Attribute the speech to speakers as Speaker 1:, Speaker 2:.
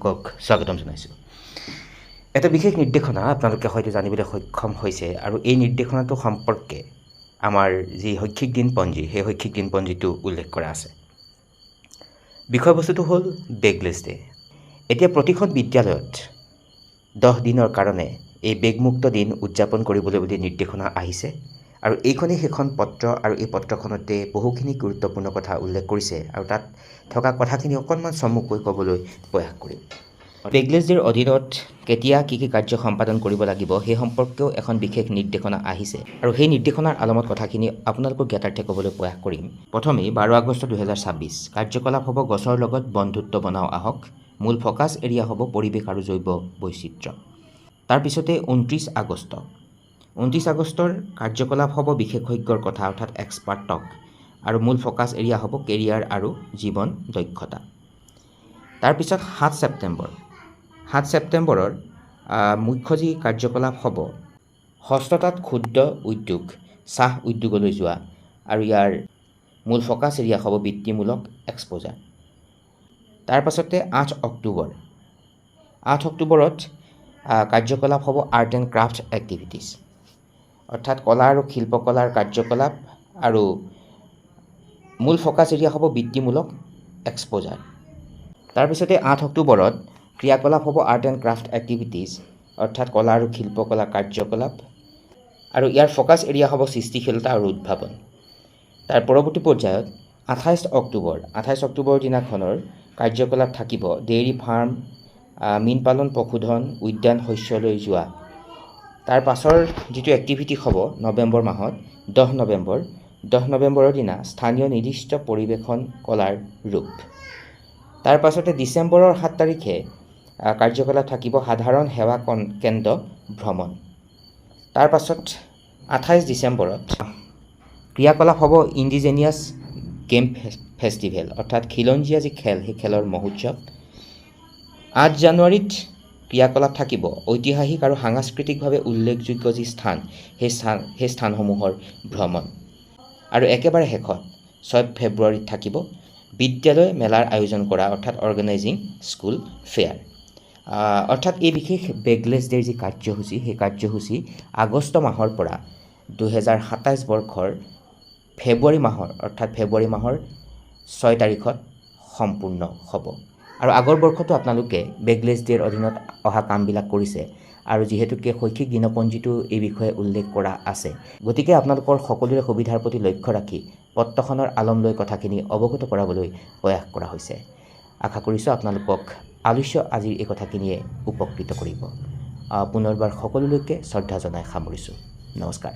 Speaker 1: আপোনালোকক স্বাগতম জনাইছোঁ। এটা বিশেষ নিৰ্দেশনা আপোনালোকে হয়তো জানিবলৈ সক্ষম হৈছে আৰু এই নিৰ্দেশনাটো সম্পৰ্কে আমাৰ যি শৈক্ষিক দিনপঞ্জী সেই শৈক্ষিক দিনপঞ্জীটো উল্লেখ কৰা আছে। বিষয়বস্তুটো হ'ল বেগলেছ ডে। এতিয়া প্ৰতিখন বিদ্যালয়ত 10 দিনৰ কাৰণে এই বেগমুক্ত দিন উদযাপন কৰিবলৈ বুলি নিৰ্দেশনা আহিছে আৰু এইখনেই সেইখন পত্ৰ আৰু এই পত্ৰখনতে বহুখিনি গুৰুত্বপূৰ্ণ কথা উল্লেখ কৰিছে আৰু তাত থকা কথাখিনি অকণমান চমুকৈ ক'বলৈ প্ৰয়াস কৰিম। বেগলেছ ডেৰ অধীনত কেতিয়া কি কাৰ্য সম্পাদন কৰিব লাগিব সেই সম্পৰ্কেও এখন বিশেষ নিৰ্দেশনা আহিছে আৰু সেই নিৰ্দেশনাৰ আলমত কথাখিনি আপোনালোকৰ জ্ঞাতাৰ্থে ক'বলৈ প্ৰয়াস কৰিম। প্ৰথমেই 12 আগষ্ট 2026 কাৰ্যকলাপ হ'ব গছৰ লগত বন্ধুত্ব বনাও আহক। মূল ফ'কাছ এৰিয়া হ'ব পৰিৱেশ আৰু জৈৱ বৈচিত্ৰ্য। তাৰপিছতে 29 আগষ্টৰ কাৰ্যকলাপ হ'ব বিশেষজ্ঞৰ কথা অৰ্থাৎ এক্সপাৰ্ট টক আৰু মূল ফ'কাছ এৰিয়া হ'ব কেৰিয়াৰ আৰু জীৱন দক্ষতা। তাৰপিছত 7 ছেপ্টেম্বৰৰ মুখ্য যি কাৰ্যকলাপ হ'ব হস্ততাঁত ক্ষুদ্ৰ উদ্যোগ চাহ উদ্যোগলৈ যোৱা আৰু ইয়াৰ মূল ফ'কাছ এৰিয়া হ'ব বৃত্তিমূলক এক্সপ'জাৰ। তাৰপাছতে 8 অক্টোবৰত কাৰ্যকলাপ হ'ব আৰ্ট এণ্ড ক্ৰাফ্ট এক্টিভিটিছ অৰ্থাৎ কলা আৰু শিল্পকলাৰ কাৰ্যকলাপ আৰু মূল ফ'কাছ এৰিয়া হ'ব বৃত্তিমূলক এক্সপ'জাৰ। তাৰপিছতে 8 অক্টোবৰত ক্ৰিয়াকলাপ হ'ব আৰ্ট এণ্ড ক্ৰাফ্ট এক্টিভিটিছ অৰ্থাৎ কলা আৰু শিল্পকলাৰ কাৰ্যকলাপ আৰু ইয়াৰ ফ'কাছ এৰিয়া হ'ব সৃষ্টিশীলতা আৰু উদ্ভাৱন। তাৰ পৰৱৰ্তী পৰ্যায়ত 28 অক্টোবৰ দিনাখনৰ কাৰ্যকলাপ থাকিব ডেইৰী ফাৰ্ম, মীন পালন, পশুধন, উদ্যান শস্যলৈ যোৱা। তাৰ পাছৰ যিটো এক্টিভিটি হ'ব নৱেম্বৰ মাহত 10 নৱেম্বৰৰ দিনা স্থানীয় নিৰ্দিষ্ট পৰিৱেশন কলাৰ ৰূপ। তাৰ পাছতে ডিচেম্বৰৰ 7 তাৰিখে কাৰ্যকলাপ থাকিব সাধাৰণ সেৱা কেন্দ্ৰ ভ্ৰমণ। তাৰ পাছত 28 ডিচেম্বৰত ক্ৰিয়াকলাপ হ'ব ইণ্ডিজেনিয়াছ গেম ফেষ্টিভেল অৰ্থাৎ খিলঞ্জীয়া যি খেল সেই খেলৰ মহোৎসৱ। 8 জানুৱাৰীত ক্ৰিয়াকলাপ থাকিব ঐতিহাসিক আৰু সাংস্কৃতিকভাৱে উল্লেখযোগ্য যি স্থান সেই স্থানসমূহৰ ভ্ৰমণ আৰু একেবাৰে শেষত 6 ফেব্ৰুৱাৰীত থাকিব বিদ্যালয় মেলাৰ আয়োজন কৰা অৰ্থাৎ অৰ্গেনাইজিং স্কুল ফেয়াৰ। অৰ্থাৎ এই বিশেষ বেগলেছ ডেৰ যি কাৰ্যসূচী সেই কাৰ্যসূচী আগষ্ট মাহৰ পৰা 2027 বৰ্ষৰ ফেব্ৰুৱাৰী মাহৰ 6 তাৰিখত সম্পূৰ্ণ হ'ব আৰু আগৰ বৰ্ষতো আপোনালোকে বেগলেছ ডেৰ অধীনত অহা কামবিলাক কৰিছে আৰু যিহেতুকে শৈক্ষিক দিনপঞ্জীটো এই বিষয়ে উল্লেখ কৰা আছে গতিকে আপোনালোকৰ সকলোৰে সুবিধাৰ প্ৰতি লক্ষ্য ৰাখি পত্ৰখনৰ আলম লৈ কথাখিনি অৱগত কৰাবলৈ প্ৰয়াস কৰা হৈছে। আশা কৰিছোঁ আপোনালোকক আলোচ্য আজিৰ এই কথাখিনিয়ে উপকৃত কৰিব। পুনৰবাৰ সকলোলৈকে শ্ৰদ্ধা জনাই সামৰিছোঁ। নমস্কাৰ।